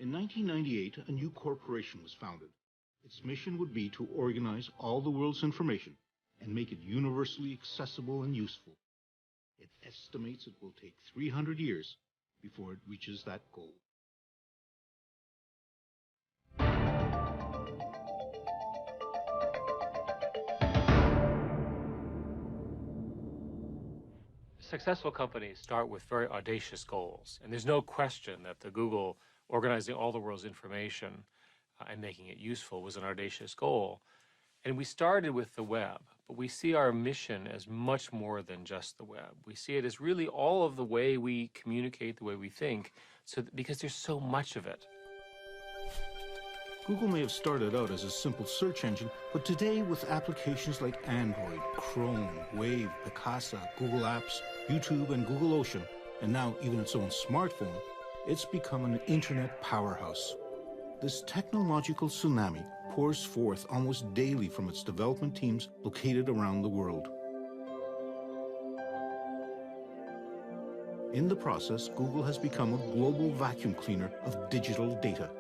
In 1998, a new corporation was founded. Its mission would be to organize all the world's information and make it universally accessible and useful. It estimates it will take 300 years before it reaches that goal. Successful companies start with very audacious goals, and there's no question that the Google organizing all the world's information and making it useful was an audacious goal. And we started with the web, but we see our mission as much more than just the web. We see it as really all of the way we communicate, the way we think, because there's so much of it. Google may have started out as a simple search engine, but today with applications like Android, Chrome, Wave, Picasa, Google Apps, YouTube, and Google Ocean, and now even its own smartphone, it's become an internet powerhouse. This technological tsunami pours forth almost daily from its development teams located around the world. In the process, Google has become a global vacuum cleaner of digital data.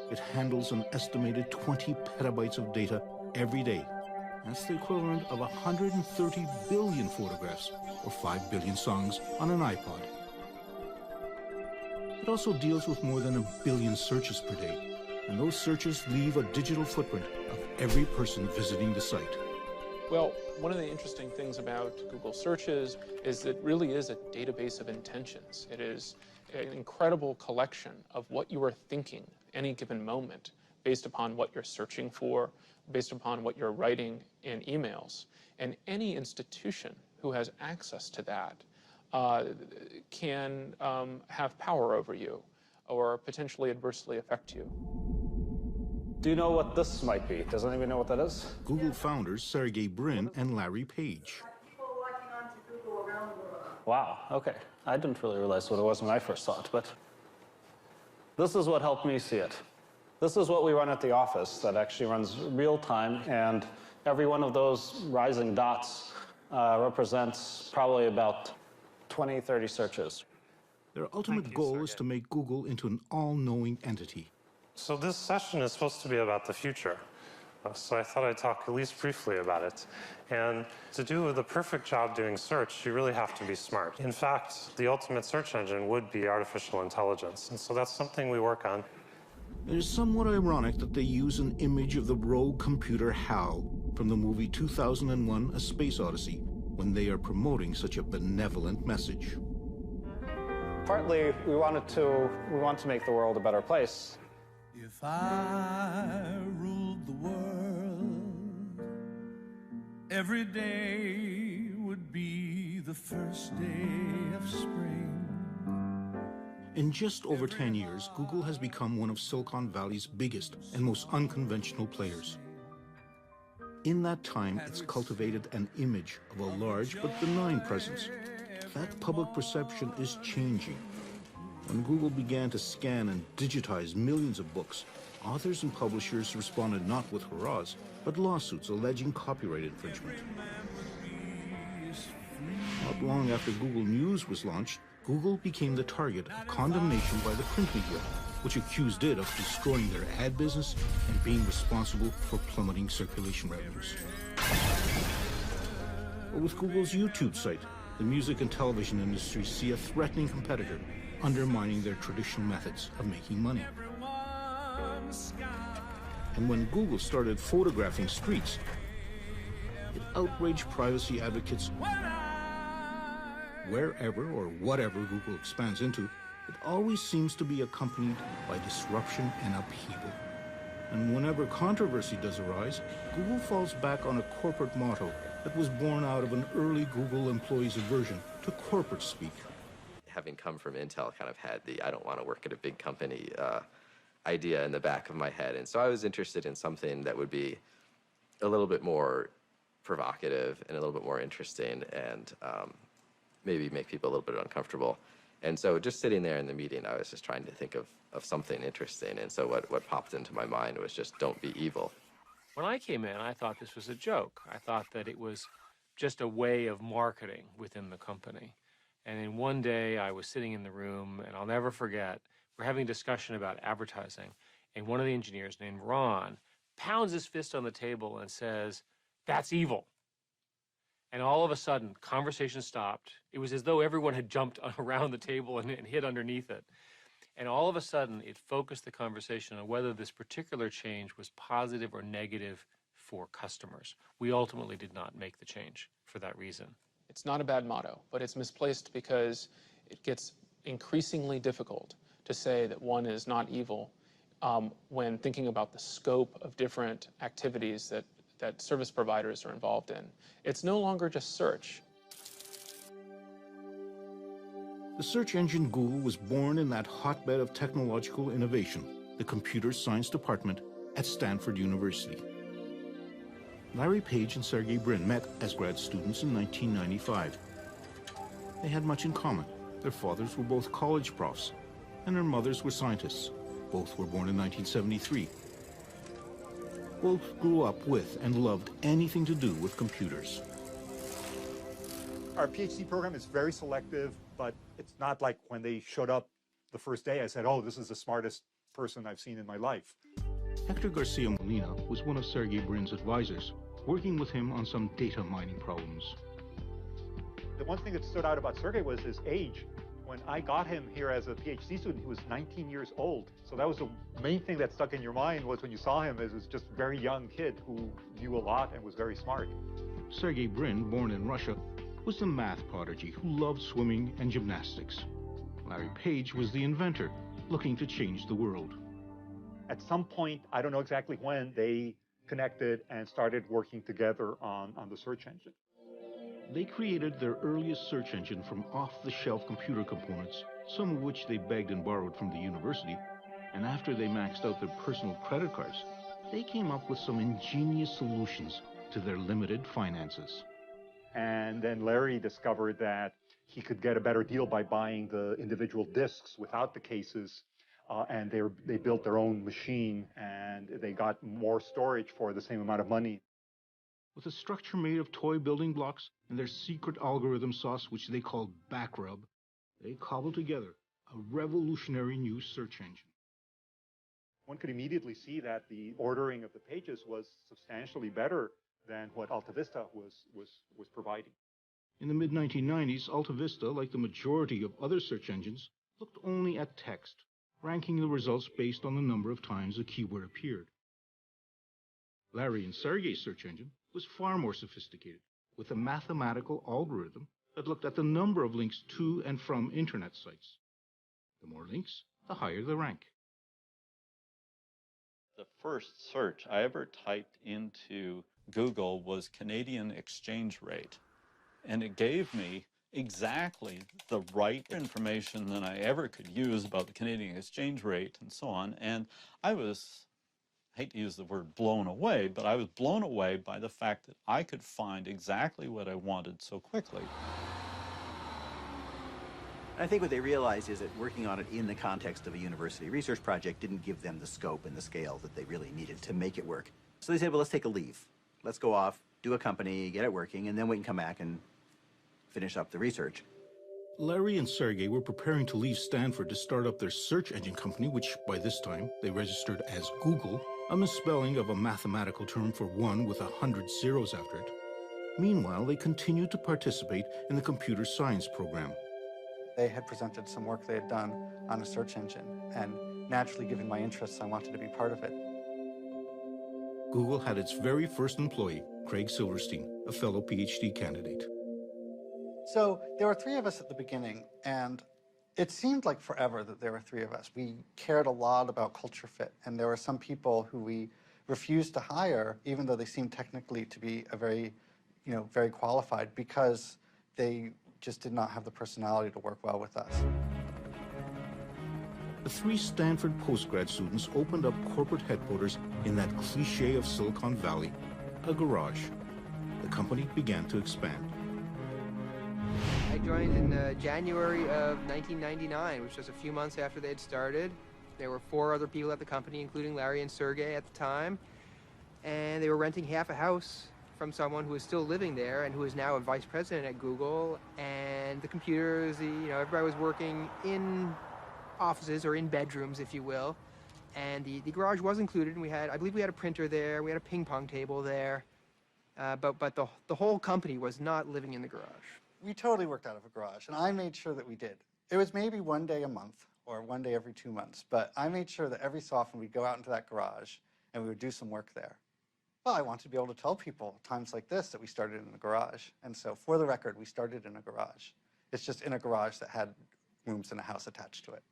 It handles an estimated 20 petabytes of data every day. That's the equivalent of 130 billion photographs or 5 billion songs on an iPod. It also deals with more than 1 billion searches per day, and those searches leave a digital footprint of every person visiting the site. Well, one of the interesting things about Google searches is that it really is a database of intentions. It is an incredible collection of what you are thinking any given moment based upon what you're searching for, based upon what you're writing in emails. And any institution who has access to that can have power over you or potentially adversely affect you. Do you know what this might be? Does anyone know what that is? Google founders Sergey Brin and Larry Page. Wow, okay. I didn't really realize what it was when I first saw it, but this is what helped me see it. This is what we run at the office that actually runs real time, and every one of those rising dots represents probably about 20, 30 searches. Their ultimate goal is to make Google into an all-knowing entity. So this session is supposed to be about the future. So I thought I'd talk at least briefly about it. And to do the perfect job doing search, you really have to be smart. In fact, the ultimate search engine would be artificial intelligence. And so that's something we work on. It is somewhat ironic that they use an image of the rogue computer HAL from the movie 2001: A Space Odyssey when they are promoting such a benevolent message. Partly, we want to make the world a better place. If I ruled the world, every day would be the first day of spring. In just over 10 years, Google has become one of Silicon Valley's biggest and most unconventional players. In that time, it's cultivated an image of a large but benign presence. That public perception is changing. When Google began to scan and digitize millions of books, authors and publishers responded not with hurrahs, but lawsuits alleging copyright infringement. Not long after Google News was launched, Google became the target of condemnation by the print media, which accused it of destroying their ad business and being responsible for plummeting circulation revenues. But with Google's YouTube site, the music and television industries see a threatening competitor undermining their traditional methods of making money. And when Google started photographing streets, it outraged privacy advocates. Wherever or whatever Google expands into, it always seems to be accompanied by disruption and upheaval. And whenever controversy does arise, Google falls back on a corporate motto that was born out of an early Google employee's aversion to corporate speak. Having come from Intel, kind of had the I don't want to work at a big company idea in the back of my head. And so I was interested in something that would be a little bit more provocative and a little bit more interesting and maybe make people a little bit uncomfortable. And so just sitting there in the meeting, I was just trying to think of something interesting. And so what popped into my mind was just don't be evil. When I came in, I thought this was a joke. I thought that it was just a way of marketing within the company. And then one day I was sitting in the room, and I'll never forget, we're having a discussion about advertising, and one of the engineers named Ron pounds his fist on the table and says, "That's evil." And all of a sudden, conversation stopped. It was as though everyone had jumped around the table and hid underneath it. And all of a sudden, it focused the conversation on whether this particular change was positive or negative for customers. We ultimately did not make the change for that reason. It's not a bad motto, but it's misplaced because it gets increasingly difficult to say that one is not evil when thinking about the scope of different activities that service providers are involved in. It's no longer just search. The search engine Google was born in that hotbed of technological innovation, the computer science department at Stanford University. Larry Page and Sergey Brin met as grad students in 1995. They had much in common. Their fathers were both college profs, and their mothers were scientists. Both were born in 1973. Both grew up with and loved anything to do with computers. Our PhD program is very selective, but it's not like when they showed up the first day, I said, oh, this is the smartest person I've seen in my life. Hector Garcia Molina was one of Sergey Brin's advisors, working with him on some data mining problems. The one thing that stood out about Sergey was his age. When I got him here as a PhD student, he was 19 years old. So that was the main thing that stuck in your mind was when you saw him as this just very young kid who knew a lot and was very smart. Sergey Brin, born in Russia, was the math prodigy who loved swimming and gymnastics. Larry Page was the inventor, looking to change the world. At some point, I don't know exactly when, they connected and started working together on the search engine. They created their earliest search engine from off-the-shelf computer components, some of which they begged and borrowed from the university, and after they maxed out their personal credit cards, they came up with some ingenious solutions to their limited finances. And then Larry discovered that he could get a better deal by buying the individual disks without the cases, and they built their own machine, and they got more storage for the same amount of money. With a structure made of toy building blocks and their secret algorithm sauce, which they called Backrub, they cobbled together a revolutionary new search engine. One could immediately see that the ordering of the pages was substantially better than what AltaVista was providing. In the mid-1990s, AltaVista, like the majority of other search engines, looked only at text, ranking the results based on the number of times a keyword appeared. Larry and Sergey's search engine was far more sophisticated, with a mathematical algorithm that looked at the number of links to and from internet sites. The more links, the higher the rank. The first search I ever typed into Google was Canadian exchange rate, and it gave me exactly the right information that I ever could use about the Canadian exchange rate and so on. And I was, I hate to use the word blown away, but I was blown away by the fact that I could find exactly what I wanted so quickly. I think what they realized is that working on it in the context of a university research project didn't give them the scope and the scale that they really needed to make it work. So they said, well, let's take a leave. Let's go off, do a company, get it working, and then we can come back and finish up the research. Larry and Sergey were preparing to leave Stanford to start up their search engine company, which by this time they registered as Google, a misspelling of a mathematical term for one with 100 zeros after it. Meanwhile, they continued to participate in the computer science program. They had presented some work they had done on a search engine, and naturally, given my interests, I wanted to be part of it. Google had its very first employee, Craig Silverstein, a fellow PhD candidate. So there were three of us at the beginning, and it seemed like forever that there were three of us. We cared a lot about culture fit, and there were some people who we refused to hire, even though they seemed technically to be very qualified, because they just did not have the personality to work well with us. The three Stanford postgrad students opened up corporate headquarters in that cliché of Silicon Valley, a garage. The company began to expand. I joined in January of 1999, which was a few months after they had started. There were 4 other people at the company, including Larry and Sergey at the time, and they were renting half a house from someone who was still living there and who is now a vice president at Google. And the computers, everybody was working in offices, or in bedrooms, if you will. And the garage was included, and I believe we had a printer there, we had a ping pong table there, but the whole company was not living in the garage. We totally worked out of a garage, and I made sure that we did. It was maybe one day a month, or one day every 2 months, but I made sure that every so often we'd go out into that garage and we would do some work there. Well, I wanted to be able to tell people times like this that we started in a garage. And so for the record, we started in a garage. It's just in a garage that had rooms in a house attached to it.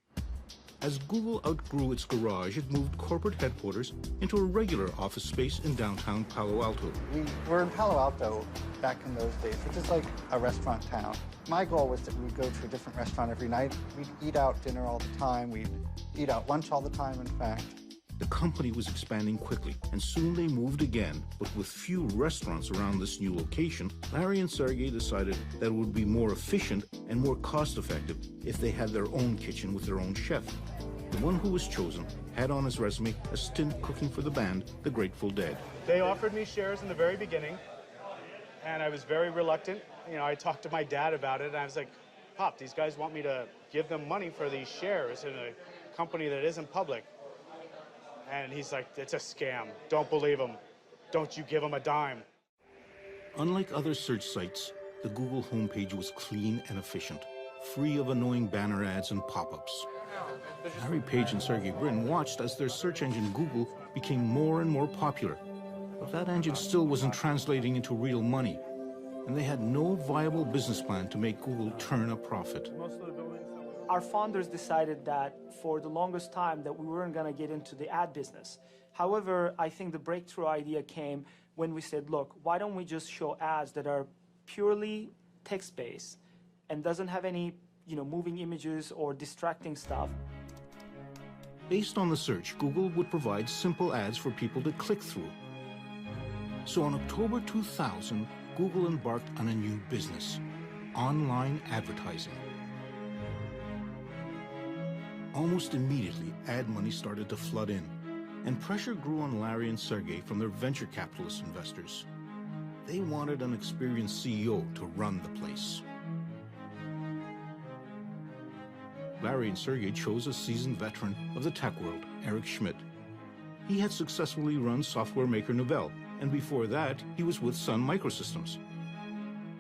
As Google outgrew its garage, it moved corporate headquarters into a regular office space in downtown Palo Alto. We were in Palo Alto back in those days, which is like a restaurant town. My goal was that we would go to a different restaurant every night. We'd eat out dinner all the time. We'd eat out lunch all the time, in fact. The company was expanding quickly, and soon they moved again. But with few restaurants around this new location, Larry and Sergey decided that it would be more efficient and more cost-effective if they had their own kitchen with their own chef. The one who was chosen had on his resume a stint cooking for the band, the Grateful Dead. They offered me shares in the very beginning, and I was very reluctant. You know, I talked to my dad about it, and I was like, Pop, these guys want me to give them money for these shares in a company that isn't public. And he's like, it's a scam. Don't believe him. Don't you give him a dime. Unlike other search sites, the Google homepage was clean and efficient, free of annoying banner ads and pop-ups. Larry Page and Sergey Brin watched as their search engine Google became more and more popular. But that engine still wasn't translating into real money, and they had no viable business plan to make Google turn a profit. Our founders decided that for the longest time that we weren't going to get into the ad business. However, I think the breakthrough idea came when we said, look, why don't we just show ads that are purely text-based and doesn't have any, moving images or distracting stuff. Based on the search, Google would provide simple ads for people to click through. So in October 2000, Google embarked on a new business, online advertising. Almost immediately, ad money started to flood in, and pressure grew on Larry and Sergey from their venture capitalist investors. They wanted an experienced CEO to run the place. Larry and Sergey chose a seasoned veteran of the tech world, Eric Schmidt. He had successfully run software maker Novell, and before that, he was with Sun Microsystems.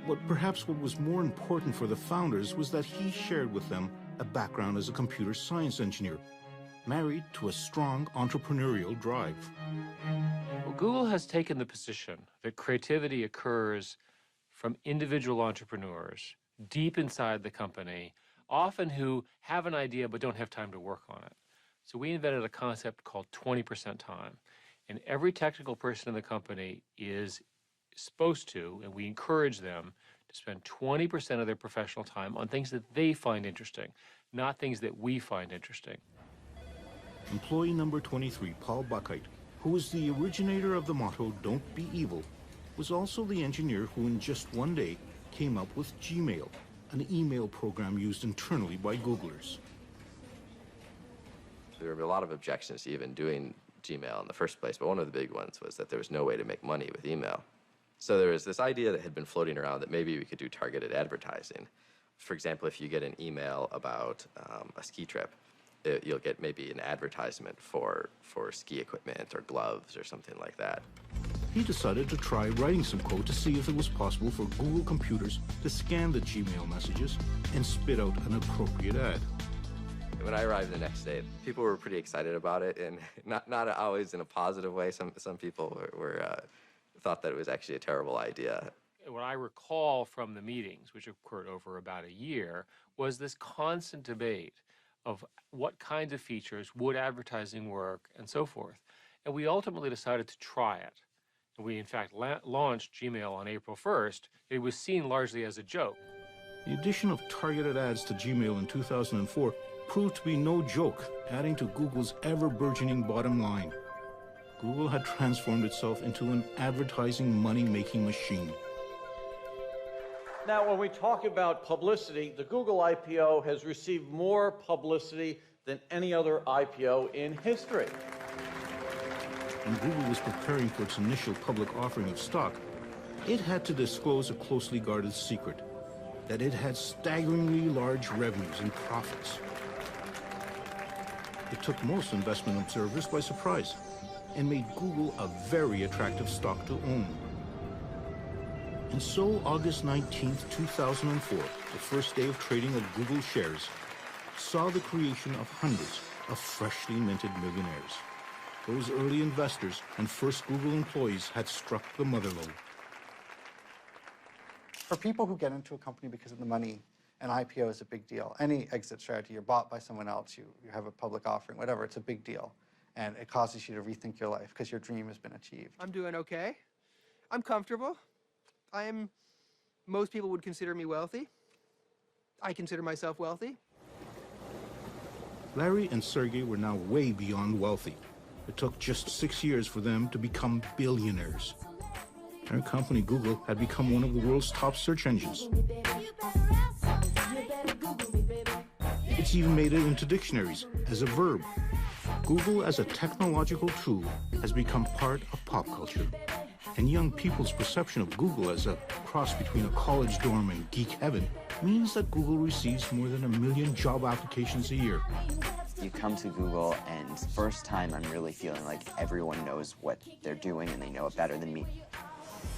But perhaps what was more important for the founders was that he shared with them a background as a computer science engineer, married to a strong entrepreneurial drive. Well, Google has taken the position that creativity occurs from individual entrepreneurs deep inside the company, often who have an idea but don't have time to work on it. So we invented a concept called 20% time. And every technical person in the company is supposed to, and we encourage them to spend 20% of their professional time on things that they find interesting, not things that we find interesting. Employee number 23, Paul Buckheit, who was the originator of the motto, "Don't be evil," was also the engineer who in just one day came up with Gmail, an email program used internally by Googlers. There were a lot of objections to even doing Gmail in the first place, but one of the big ones was that there was no way to make money with email. So there was this idea that had been floating around that maybe we could do targeted advertising. For example, if you get an email about a ski trip, you'll get maybe an advertisement for ski equipment or gloves or something like that. He decided to try writing some code to see if it was possible for Google computers to scan the Gmail messages and spit out an appropriate ad. When I arrived the next day, people were pretty excited about it, and not always in a positive way. Some people thought that it was actually a terrible idea. What I recall from the meetings, which occurred over about a year, was this constant debate of what kinds of features would advertising work and so forth. And we ultimately decided to try it. And we, in fact, launched Gmail on April 1st. It was seen largely as a joke. The addition of targeted ads to Gmail in 2004 proved to be no joke, adding to Google's ever-burgeoning bottom line. Google had transformed itself into an advertising money-making machine. Now, when we talk about publicity, the Google IPO has received more publicity than any other IPO in history. When Google was preparing for its initial public offering of stock, it had to disclose a closely guarded secret, that it had staggeringly large revenues and profits. It took most investment observers by surprise and made Google a very attractive stock to own. And so, August 19th, 2004, the first day of trading of Google shares, saw the creation of hundreds of freshly minted millionaires. Those early investors and first Google employees had struck the mother lode. For people who get into a company because of the money, an IPO is a big deal. Any exit strategy, you're bought by someone else, you have a public offering, whatever, it's a big deal. And it causes you to rethink your life because your dream has been achieved. I'm doing okay. I'm comfortable. Most people would consider me wealthy. I consider myself wealthy. Larry and Sergey were now way beyond wealthy. It took just 6 years for them to become billionaires. Their company, Google, had become one of the world's top search engines. It's even made it into dictionaries as a verb. Google as a technological tool has become part of pop culture. And young people's perception of Google as a cross between a college dorm and geek heaven means that Google receives more than 1 million job applications a year. You come to Google, and first time I'm really feeling like everyone knows what they're doing and they know it better than me.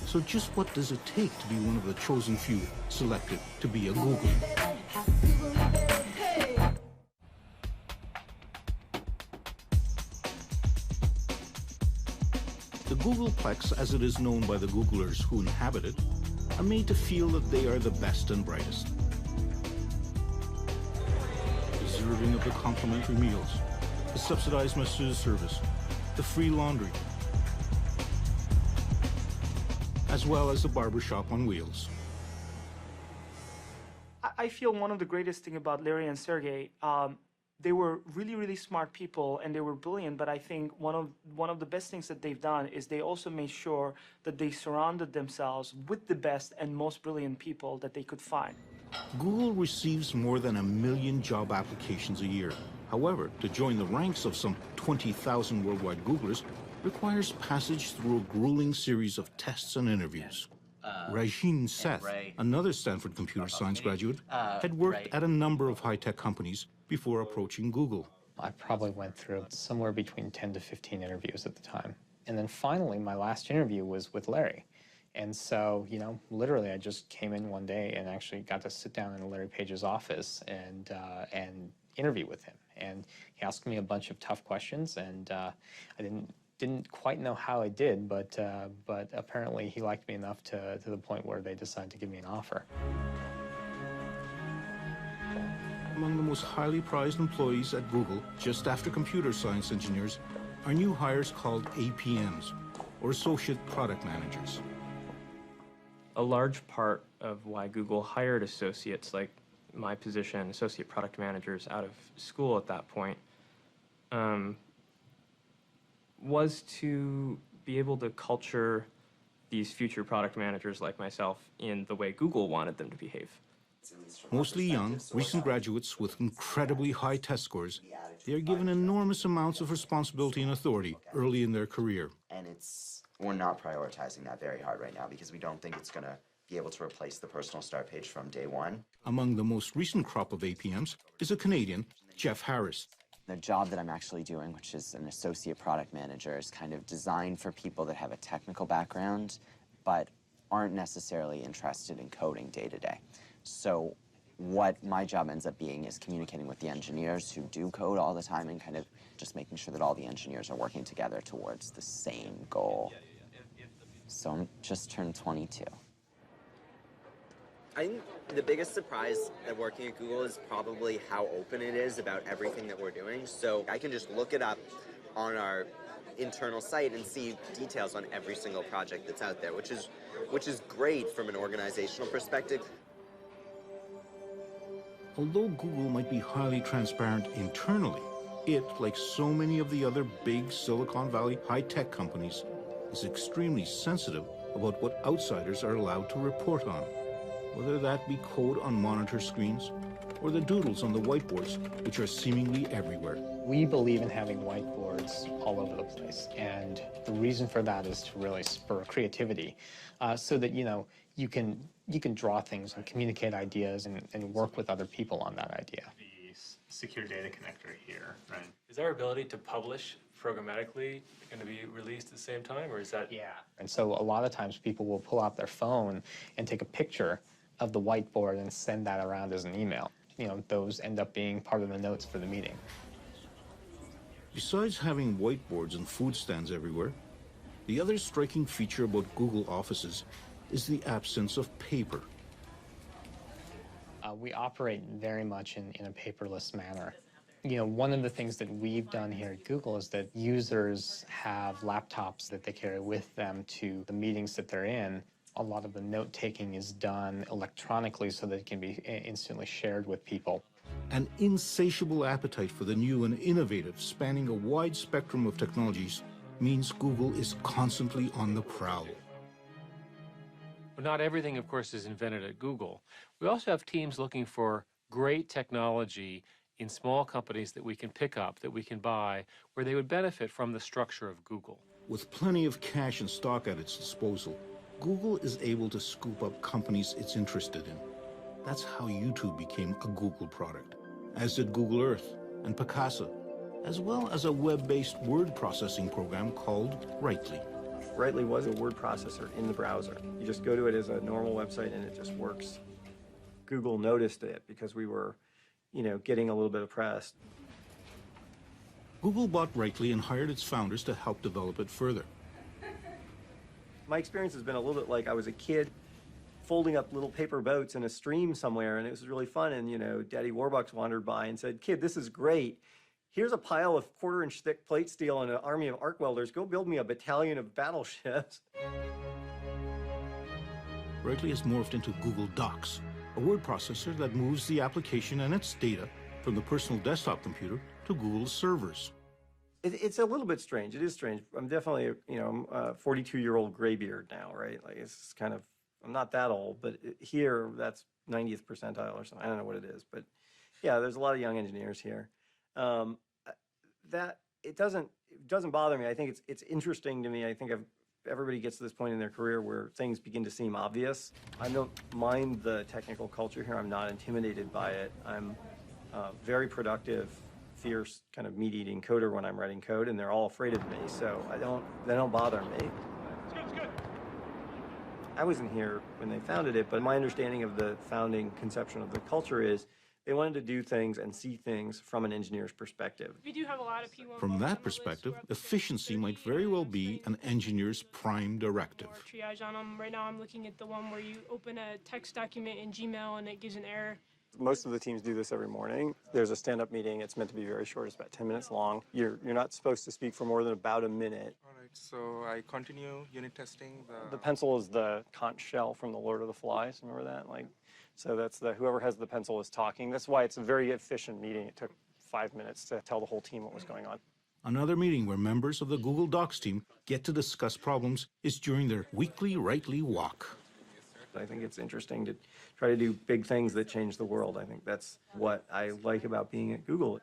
So just what does it take to be one of the chosen few selected to be a Googler? The Googleplex, as it is known by the Googlers who inhabit it, are made to feel that they are the best and brightest. Deserving of the complimentary meals, the subsidized massage service, the free laundry, as well as the barbershop on wheels. I feel one of the greatest thing about Larry and Sergey, they were really, really smart people and they were brilliant, but I think one of the best things that they've done is they also made sure that they surrounded themselves with the best and most brilliant people that they could find. Google receives more than 1 million job applications a year. However, to join the ranks of some 20,000 worldwide Googlers requires passage through a grueling series of tests and interviews. Rajin Seth, another Stanford computer science graduate, had worked at a number of high-tech companies before approaching Google. I probably went through somewhere between 10 to 15 interviews at the time. And then finally, my last interview was with Larry. And so, you know, literally I just came in one day and actually got to sit down in Larry Page's office and interview with him. And he asked me a bunch of tough questions, and I didn't quite know how I did, but apparently he liked me enough to the point where they decided to give me an offer. Among the most highly prized employees at Google, just after computer science engineers, are new hires called APMs, or Associate Product Managers. A large part of why Google hired associates like my position, associate product managers, out of school at that point, was to be able to culture these future product managers like myself in the way Google wanted them to behave. Mostly young, recent graduates with incredibly high test scores, they are given enormous amounts of responsibility and authority early in their career. And we're not prioritizing that very hard right now because we don't think it's going to be able to replace the personal start page from day one. Among the most recent crop of APMs is a Canadian, Jeff Harris. The job that I'm actually doing, which is an associate product manager, is kind of designed for people that have a technical background but aren't necessarily interested in coding day to day. So what my job ends up being is communicating with the engineers who do code all the time and kind of just making sure that all the engineers are working together towards the same goal. So I'm just turned 22. I think the biggest surprise at working at Google is probably how open it is about everything that we're doing. So I can just look it up on our internal site and see details on every single project that's out there, which is great from an organizational perspective. Although Google might be highly transparent internally, it, like so many of the other big Silicon Valley high-tech companies, is extremely sensitive about what outsiders are allowed to report on, whether that be code on monitor screens or the doodles on the whiteboards, which are seemingly everywhere. We believe in having whiteboards all over the place, and the reason for that is to really spur creativity, so that you can draw things and communicate ideas and work with other people on that idea. secure data connector here, right? Is our ability to publish programmatically going to be released at the same time, or is that? Yeah. And so a lot of times people will pull out their phone and take a picture of the whiteboard and send that around as an email. You know, those end up being part of the notes for the meeting. Besides having whiteboards and food stands everywhere, the other striking feature about Google Offices is the absence of paper. We operate very much in a paperless manner. You know, one of the things that we've done here at Google is that users have laptops that they carry with them to the meetings that they're in. A lot of the note-taking is done electronically so that it can be instantly shared with people. An insatiable appetite for the new and innovative, spanning a wide spectrum of technologies, means Google is constantly on the prowl. But not everything, of course, is invented at Google. We also have teams looking for great technology in small companies that we can pick up, that we can buy, where they would benefit from the structure of Google. With plenty of cash and stock at its disposal, Google is able to scoop up companies it's interested in. That's how YouTube became a Google product, as did Google Earth and Picasa, as well as a web-based word processing program called Writely. Writely was a word processor in the browser. You just go to it as a normal website and it just works. Google noticed it because we were, you know, getting a little bit of press. Google bought Writely and hired its founders to help develop it further. My experience has been a little bit like I was a kid folding up little paper boats in a stream somewhere, and it was really fun. And, you know, Daddy Warbucks wandered by and said, "Kid, this is great. Here's a pile of quarter-inch thick plate steel and an army of arc welders. Go build me a battalion of battleships." Writely has morphed into Google Docs, a word processor that moves the application and its data from the personal desktop computer to Google's servers. It's a little bit strange. It is strange. I'm definitely, you know, I'm a 42-year-old graybeard now, right? Like, it's kind of, I'm not that old, but here, that's 90th percentile or something. I don't know what it is, but yeah, there's a lot of young engineers here. That it doesn't bother me. I think it's interesting to me. I think everybody gets to this point in their career where things begin to seem obvious. I don't mind the technical culture here. I'm not intimidated by it. I'm very productive, fierce, kind of meat-eating coder when I'm writing code, and they're all afraid of me. So they don't bother me. It's good. I wasn't here when they founded it, but my understanding of the founding conception of the culture is they wanted to do things and see things from an engineer's perspective. We do have a lot of P1. From that perspective, efficiency might very well be an engineer's prime directive. Triage on them. Right now I'm looking at the one where you open a text document in Gmail and it gives an error. Most of the teams do this every morning. There's a stand-up meeting. It's meant to be very short. It's about 10 minutes long. You're not supposed to speak for more than about a minute. All right, so I continue unit testing. The pencil is the conch shell from the Lord of the Flies. Remember that? So that's whoever has the pencil is talking. That's why it's a very efficient meeting. It took 5 minutes to tell the whole team what was going on. Another meeting where members of the Google Docs team get to discuss problems is during their weekly Writely walk. I think it's interesting to try to do big things that change the world. I think that's what I like about being at Google.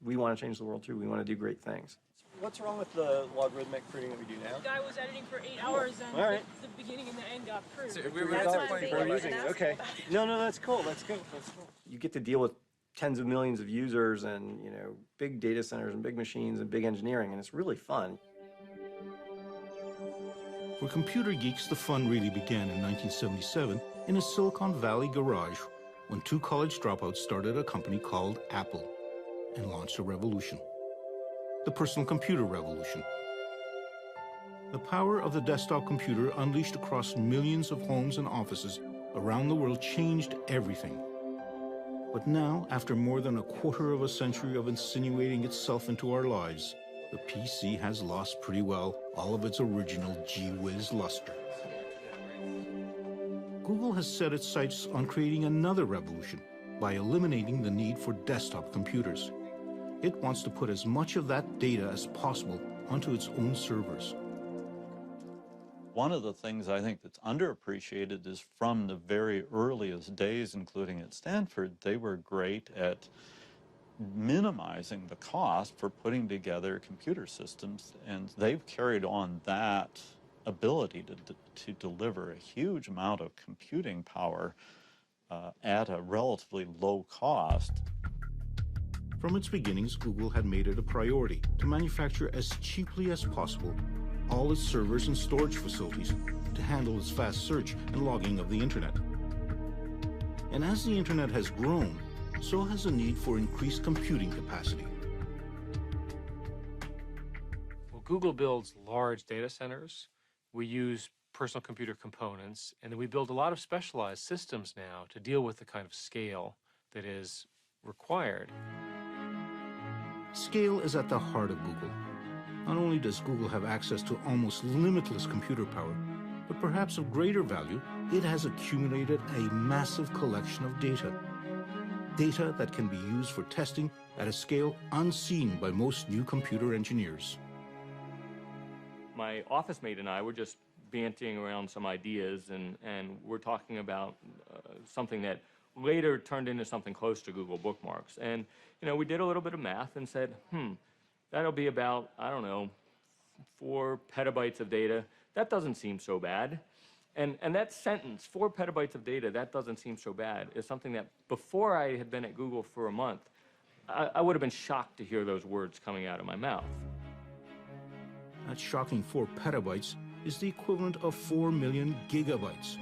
We want to change the world too. We want to do great things. What's wrong with the logarithmic pruning that we do now? The guy was editing for 8 hours and All right. the beginning and the end got pruned. So We're using it. Okay. No, that's cool. That's good. You get to deal with tens of millions of users and, you know, big data centers and big machines and big engineering, and it's really fun. For computer geeks, the fun really began in 1977 in a Silicon Valley garage when two college dropouts started a company called Apple and launched a revolution. The personal computer revolution. The power of the desktop computer unleashed across millions of homes and offices around the world changed everything. But now, after more than a quarter of a century of insinuating itself into our lives, the PC has lost pretty well all of its original gee-whiz luster. Google has set its sights on creating another revolution by eliminating the need for desktop computers. It wants to put as much of that data as possible onto its own servers. One of the things I think that's underappreciated is from the very earliest days, including at Stanford, they were great at minimizing the cost for putting together computer systems, and they've carried on that ability to deliver a huge amount of computing power at a relatively low cost. From its beginnings, Google had made it a priority to manufacture as cheaply as possible all its servers and storage facilities to handle its fast search and logging of the internet. And as the internet has grown, so has the need for increased computing capacity. Well, Google builds large data centers. We use personal computer components, and then we build a lot of specialized systems now to deal with the kind of scale that is required. Scale is at the heart of Google. Not only does Google have access to almost limitless computer power, but perhaps of greater value, it has accumulated a massive collection of data. Data that can be used for testing at a scale unseen by most new computer engineers. My office mate and I were just banting around some ideas, and we're talking about something that later turned into something close to Google Bookmarks. And, you know, we did a little bit of math and said, that'll be about, I don't know, 4 petabytes of data. That doesn't seem so bad. And that sentence, 4 petabytes of data, that doesn't seem so bad, is something that before I had been at Google for a month, I would have been shocked to hear those words coming out of my mouth. That shocking 4 petabytes is the equivalent of 4 million gigabytes,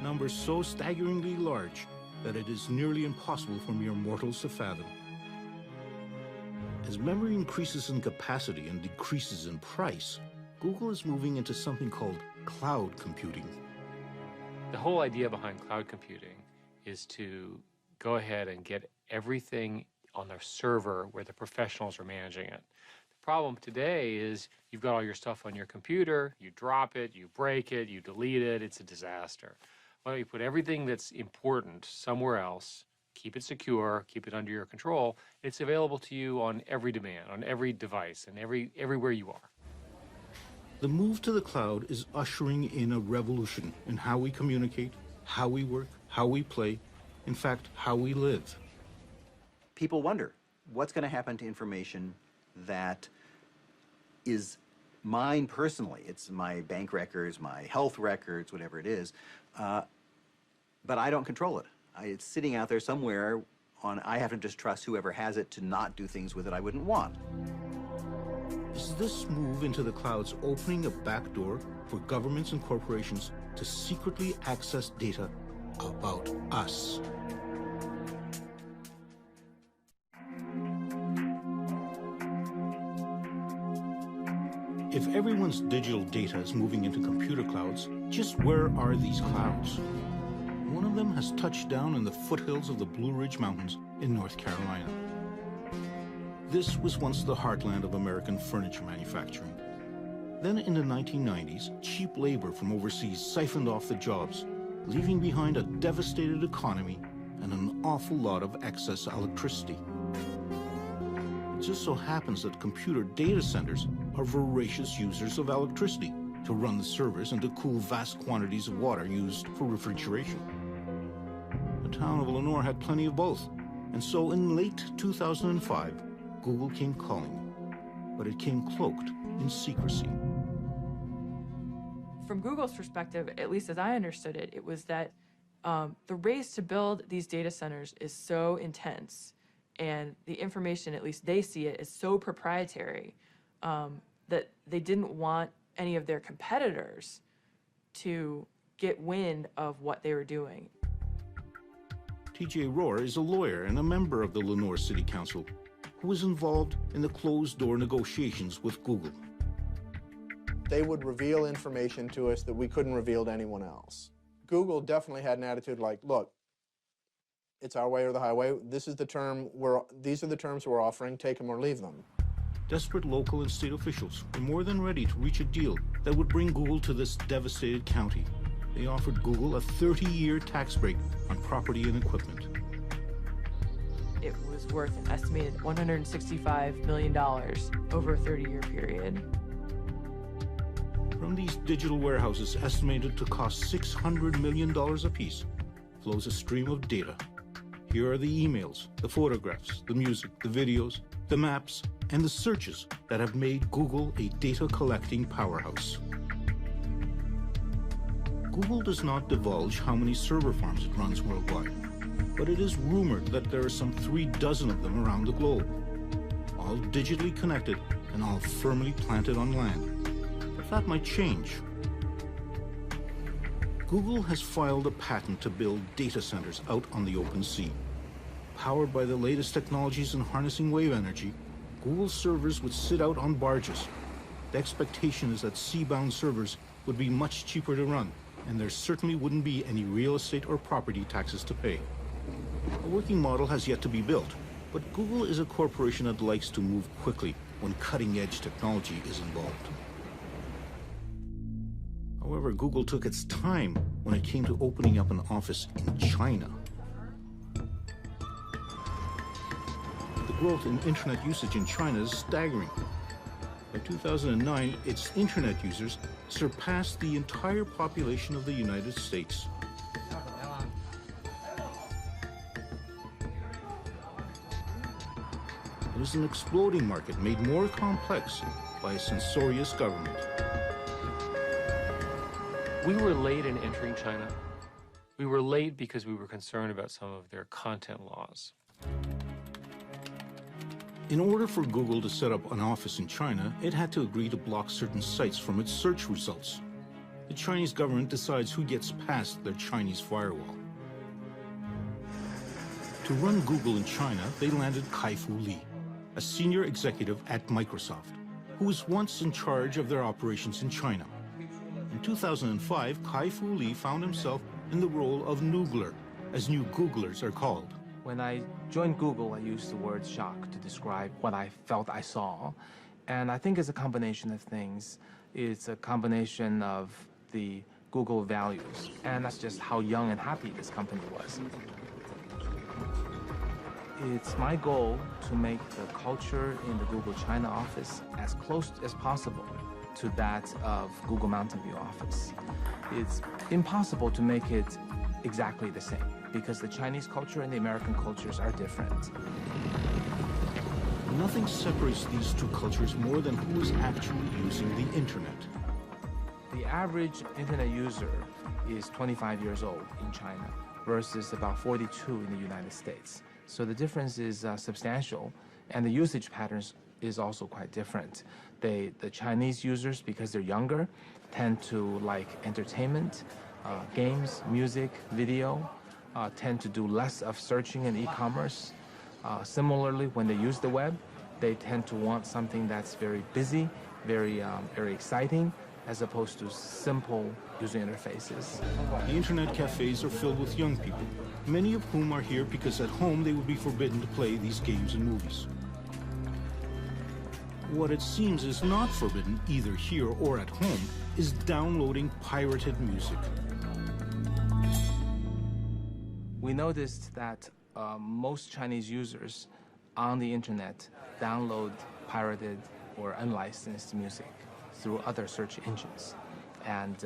numbers so staggeringly large that it is nearly impossible for mere mortals to fathom. As memory increases in capacity and decreases in price, Google is moving into something called cloud computing. The whole idea behind cloud computing is to go ahead and get everything on their server where the professionals are managing it. The problem today is you've got all your stuff on your computer, you drop it, you break it, you delete it, it's a disaster. Why don't you put everything that's important somewhere else, keep it secure, keep it under your control, it's available to you on every demand, on every device, and everywhere you are. The move to the cloud is ushering in a revolution in how we communicate, how we work, how we play, in fact, how we live. People wonder, what's going to happen to information that is mine personally? It's my bank records, my health records, whatever it is, but I don't control it. It's sitting out there somewhere I have to just trust whoever has it to not do things with it I wouldn't want. Is this move into the clouds opening a back door for governments and corporations to secretly access data about us? If everyone's digital data is moving into computer clouds, just where are these clouds? One of them has touched down in the foothills of the Blue Ridge Mountains in North Carolina. This was once the heartland of American furniture manufacturing. Then in the 1990s, cheap labor from overseas siphoned off the jobs, leaving behind a devastated economy and an awful lot of excess electricity. It just so happens that computer data centers are voracious users of electricity to run the servers and to cool vast quantities of water used for refrigeration. The town of Lenoir had plenty of both, and so in late 2005, Google came calling, but it came cloaked in secrecy. From Google's perspective, at least as I understood it, it was that the race to build these data centers is so intense, and the information, at least they see it, is so proprietary that they didn't want any of their competitors to get wind of what they were doing. T.J. Rohr is a lawyer and a member of the Lenoir City Council who was involved in the closed-door negotiations with Google. They would reveal information to us that we couldn't reveal to anyone else. Google definitely had an attitude like, look, it's our way or the highway. This is the term these are the terms we're offering. Take them or leave them. Desperate local and state officials were more than ready to reach a deal that would bring Google to this devastated county. They offered Google a 30-year tax break on property and equipment. It was worth an estimated $165 million over a 30-year period. From these digital warehouses estimated to cost $600 million apiece flows a stream of data. Here are the emails, the photographs, the music, the videos, the maps, and the searches that have made Google a data-collecting powerhouse. Google does not divulge how many server farms it runs worldwide. but it is rumored that there are some 36 of them around the globe, all digitally connected and all firmly planted on land. But that might change. Google has filed a patent to build data centers out on the open sea. Powered by the latest technologies in harnessing wave energy, Google servers would sit out on barges. The expectation is that sea-bound servers would be much cheaper to run, and there certainly wouldn't be any real estate or property taxes to pay. A working model has yet to be built, but Google is a corporation that likes to move quickly when cutting-edge technology is involved. However, Google took its time when it came to opening up an office in China. The growth in internet usage in China is staggering. By 2009, its internet users surpassed the entire population of the United States. It is an exploding market made more complex by a censorious government. We were late in entering China. We were late because we were concerned about some of their content laws. In order for Google to set up an office in China, it had to agree to block certain sites from its search results. The Chinese government decides who gets past their Chinese firewall. To run Google in China, they landed Kai-Fu Lee, a senior executive at Microsoft, who was once in charge of their operations in China. In 2005, Kai-Fu Lee found himself in the role of Noogler, as new Googlers are called. When I joined Google, I used the word shock to describe what I felt I saw. And I think it's a combination of things. It's a combination of the Google values, and that's just how young and happy this company was. It's my goal to make the culture in the Google China office as close as possible to that of Google Mountain View office. It's impossible to make it exactly the same because the Chinese culture and the American cultures are different. Nothing separates these two cultures more than who is actually using the internet. The average internet user is 25 years old in China versus about 42 in the United States. So the difference is substantial, and the usage patterns is also quite different. The Chinese users, because they're younger, tend to like entertainment, games, music, video, tend to do less of searching and e-commerce. Similarly, when they use the web, they tend to want something that's very busy, very exciting, as opposed to simple user interfaces. The internet cafes are filled with young people, many of whom are here because at home they would be forbidden to play these games and movies. What it seems is not forbidden, either here or at home, is downloading pirated music. We noticed that most Chinese users on the internet download pirated or unlicensed music through other search engines. And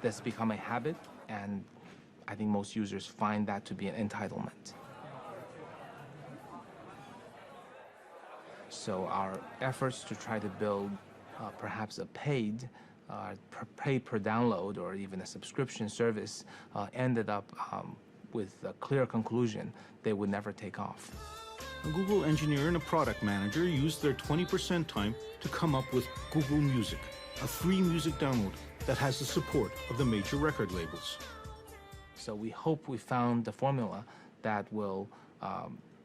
that's become a habit, and I think most users find that to be an entitlement. So our efforts to try to build perhaps a paid per download or even a subscription service ended up with a clear conclusion they would never take off. A Google engineer and a product manager used their 20% time to come up with Google Music, a free music download that has the support of the major record labels. So we hope we found the formula that will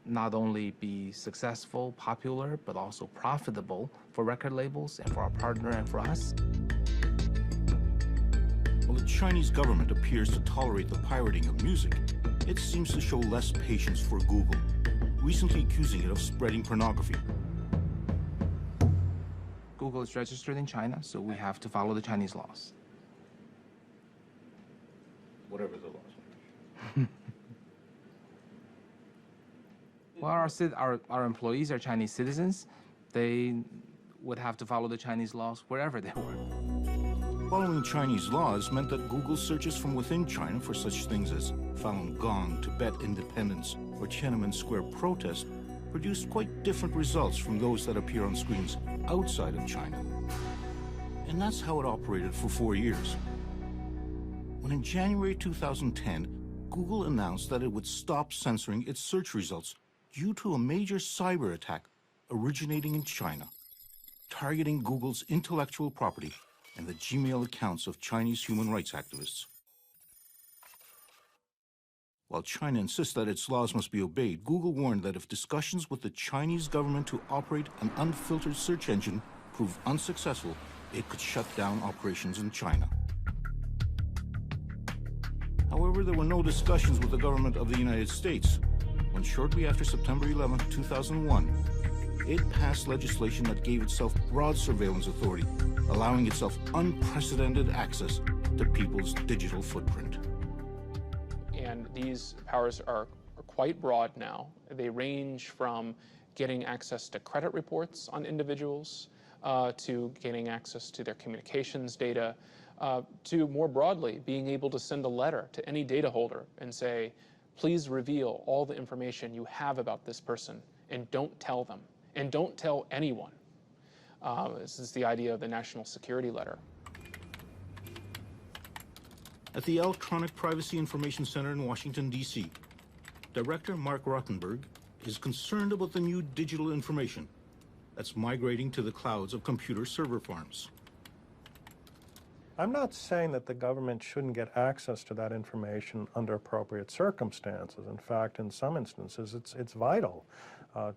not only be successful, popular, but also profitable for record labels and for our partner and for us. While the Chinese government appears to tolerate the pirating of music, it seems to show less patience for Google, recently accusing it of spreading pornography. Google is registered in China, so we have to follow the Chinese laws. Whatever the laws. Well, our employees are Chinese citizens. They would have to follow the Chinese laws wherever they were. Following Chinese laws meant that Google searches from within China for such things as Falun Gong, Tibet independence, or Tiananmen Square protest produced quite different results from those that appear on screens outside of China. And that's how it operated for 4 years. When in January 2010, Google announced that it would stop censoring its search results due to a major cyber attack originating in China, targeting Google's intellectual property and the Gmail accounts of Chinese human rights activists. While China insists that its laws must be obeyed, Google warned that if discussions with the Chinese government to operate an unfiltered search engine proved unsuccessful, it could shut down operations in China. However, there were no discussions with the government of the United States when shortly after September 11, 2001, it passed legislation that gave itself broad surveillance authority, allowing itself unprecedented access to people's digital footprint. And these powers are quite broad now. They range from getting access to credit reports on individuals, to gaining access to their communications data, to more broadly being able to send a letter to any data holder and say, please reveal all the information you have about this person and don't tell them, and don't tell anyone. This is the idea of the National Security Letter. At the Electronic Privacy Information Center in Washington, D.C., Director Mark Rottenberg is concerned about the new digital information that's migrating to the clouds of computer server farms. I'm not saying that the government shouldn't get access to that information under appropriate circumstances. In fact, in some instances, it's vital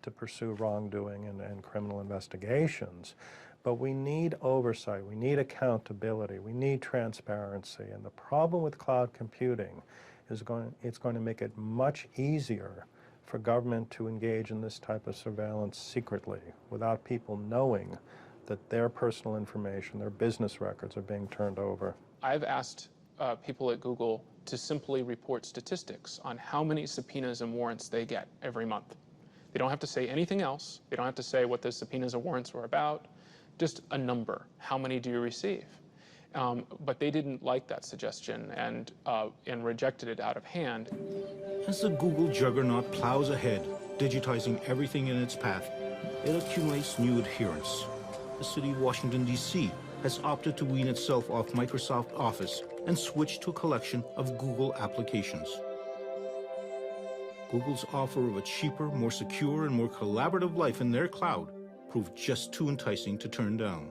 to pursue wrongdoing and criminal investigations. But we need oversight, we need accountability, we need transparency. And the problem with cloud computing is it's going to make it much easier for government to engage in this type of surveillance secretly without people knowing that their personal information, their business records are being turned over. I've asked people at Google to simply report statistics on how many subpoenas and warrants they get every month. They don't have to say anything else. They don't have to say what the subpoenas and warrants were about. Just a number. How many do you receive? But they didn't like that suggestion and rejected it out of hand. As the Google juggernaut plows ahead, digitizing everything in its path, it accumulates new adherents. The city of Washington, D.C. has opted to wean itself off Microsoft Office and switch to a collection of Google applications. Google's offer of a cheaper, more secure, and more collaborative life in their cloud proved just too enticing to turn down.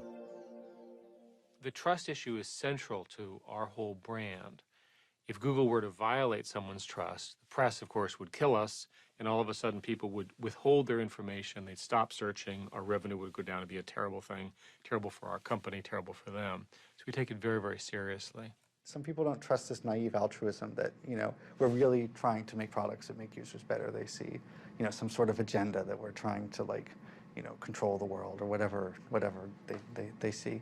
The trust issue is central to our whole brand. If Google were to violate someone's trust, the press, of course, would kill us, and all of a sudden people would withhold their information, they'd stop searching, our revenue would go down. It'd be a terrible thing, terrible for our company, terrible for them. So we take it very, very seriously. Some people don't trust this naive altruism that, we're really trying to make products that make users better. They see, some sort of agenda that we're trying to, control the world or whatever they see.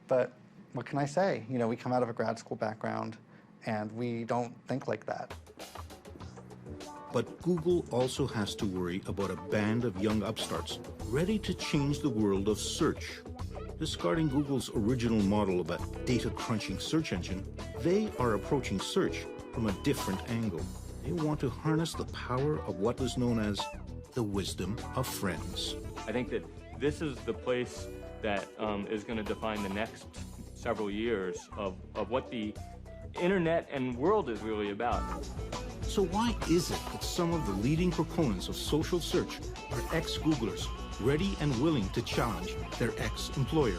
But what can I say? We come out of a grad school background, and we don't think like that. But Google also has to worry about a band of young upstarts ready to change the world of search. Discarding Google's original model of a data-crunching search engine, they are approaching search from a different angle. They want to harness the power of what is known as the wisdom of friends. I think that this is the place that is going to define the next several years of what the internet and world is really about. So why is it that some of the leading proponents of social search are ex-Googlers, ready and willing to challenge their ex-employer?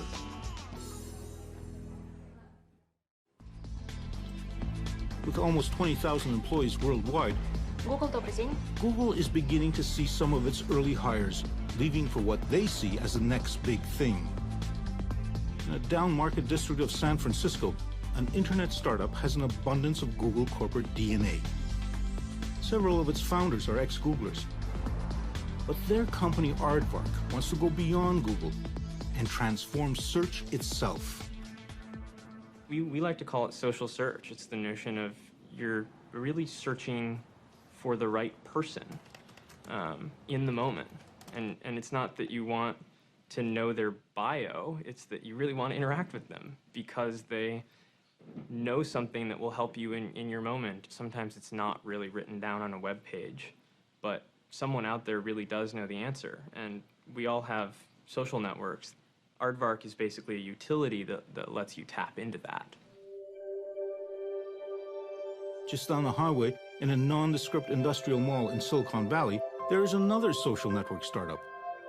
With almost 20,000 employees worldwide, Google is beginning to see some of its early hires leaving for what they see as the next big thing. In a down-market district of San Francisco, an internet startup has an abundance of Google corporate DNA. Several of its founders are ex-Googlers. But their company, Aardvark, wants to go beyond Google and transform search itself. We like to call it social search. It's the notion of you're really searching for the right person in the moment. And it's not that you want to know their bio, it's that you really want to interact with them because they know something that will help you in your moment. Sometimes it's not really written down on a web page, but someone out there really does know the answer. And we all have social networks. Aardvark is basically a utility that lets you tap into that. Just down the highway, in a nondescript industrial mall in Silicon Valley, there is another social network startup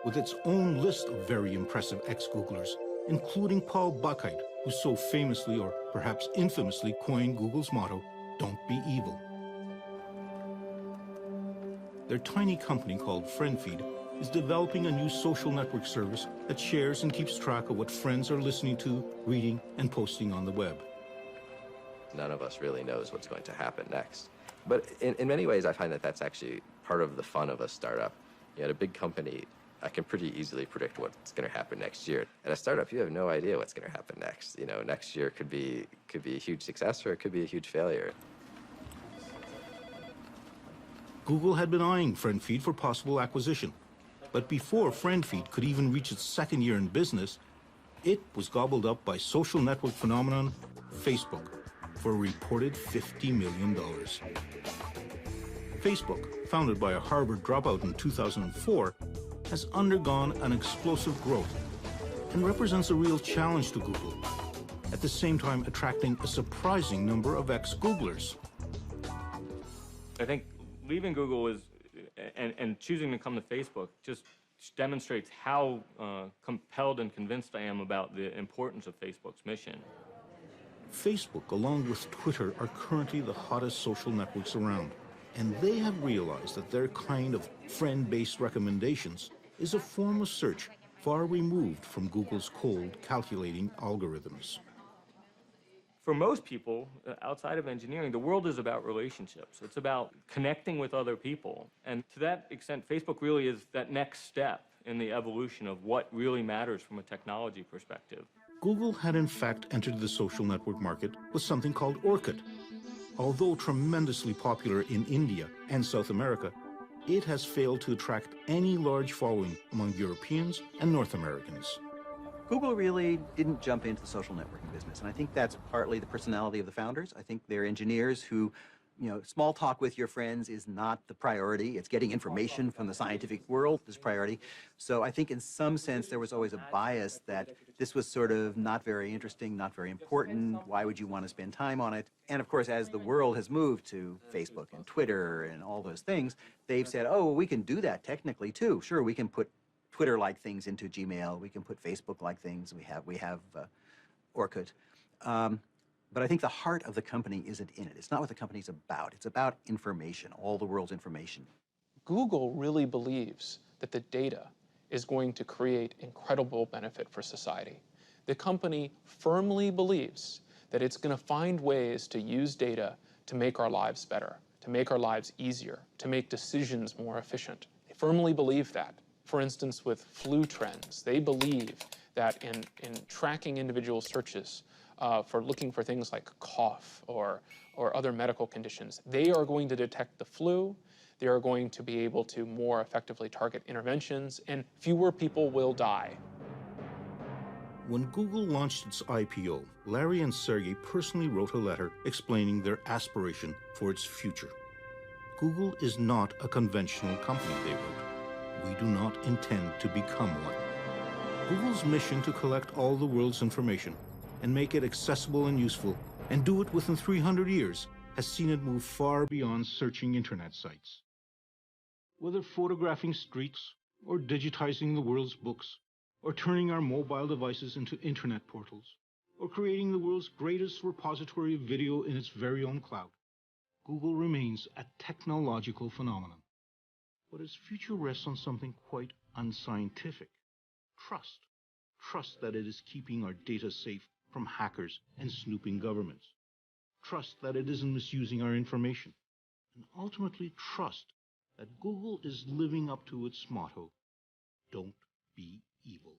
with its own list of very impressive ex-Googlers, including Paul Buchheit, who so famously, or perhaps infamously, coined Google's motto, "Don't be evil." Their tiny company called FriendFeed is developing a new social network service that shares and keeps track of what friends are listening to, reading, and posting on the web. None of us really knows what's going to happen next. But in many ways, I find that that's actually part of the fun of a startup. At a big company, I can pretty easily predict what's going to happen next year. At a startup, you have no idea what's going to happen next. Next year could be a huge success or it could be a huge failure. Google had been eyeing FriendFeed for possible acquisition. But before FriendFeed could even reach its second year in business, it was gobbled up by social network phenomenon Facebook for a reported $50 million. Facebook, founded by a Harvard dropout in 2004, has undergone an explosive growth and represents a real challenge to Google, at the same time attracting a surprising number of ex-Googlers. I think leaving Google is, and choosing to come to Facebook just demonstrates how compelled and convinced I am about the importance of Facebook's mission. Facebook, along with Twitter, are currently the hottest social networks around, and they have realized that their kind of friend-based recommendations is a form of search far removed from Google's cold, calculating algorithms. For most people, outside of engineering, the world is about relationships. It's about connecting with other people. And to that extent, Facebook really is that next step in the evolution of what really matters from a technology perspective. Google had in fact entered the social network market with something called Orkut. Although tremendously popular in India and South America, it has failed to attract any large following among Europeans and North Americans. Google really didn't jump into the social networking business, and I think that's partly the personality of the founders. I think they're engineers who, small talk with your friends is not the priority. It's getting information from the scientific world is priority. So I think in some sense there was always a bias that this was sort of not very interesting, not very important. Why would you want to spend time on it? And of course, as the world has moved to Facebook and Twitter and all those things, they've said, oh, well, we can do that technically too. Sure, we can put Twitter-like things into Gmail. We can put Facebook-like things. We have Orkut. But I think the heart of the company isn't in it. It's not what the company's about. It's about information, all the world's information. Google really believes that the data is going to create incredible benefit for society. The company firmly believes that it's going to find ways to use data to make our lives better, to make our lives easier, to make decisions more efficient. They firmly believe that. For instance, with flu trends, they believe that in tracking individual searches for looking for things like cough or other medical conditions, they are going to detect the flu, they are going to be able to more effectively target interventions, and fewer people will die. When Google launched its IPO, Larry and Sergey personally wrote a letter explaining their aspiration for its future. Google is not a conventional company, they wrote. We do not intend to become one. Google's mission to collect all the world's information and make it accessible and useful, and do it within 300 years, has seen it move far beyond searching internet sites. Whether photographing streets, or digitizing the world's books, or turning our mobile devices into internet portals, or creating the world's greatest repository of video in its very own cloud, Google remains a technological phenomenon. But its future rests on something quite unscientific. Trust. Trust that it is keeping our data safe from hackers and snooping governments. Trust that it isn't misusing our information. And ultimately trust that Google is living up to its motto, don't be evil.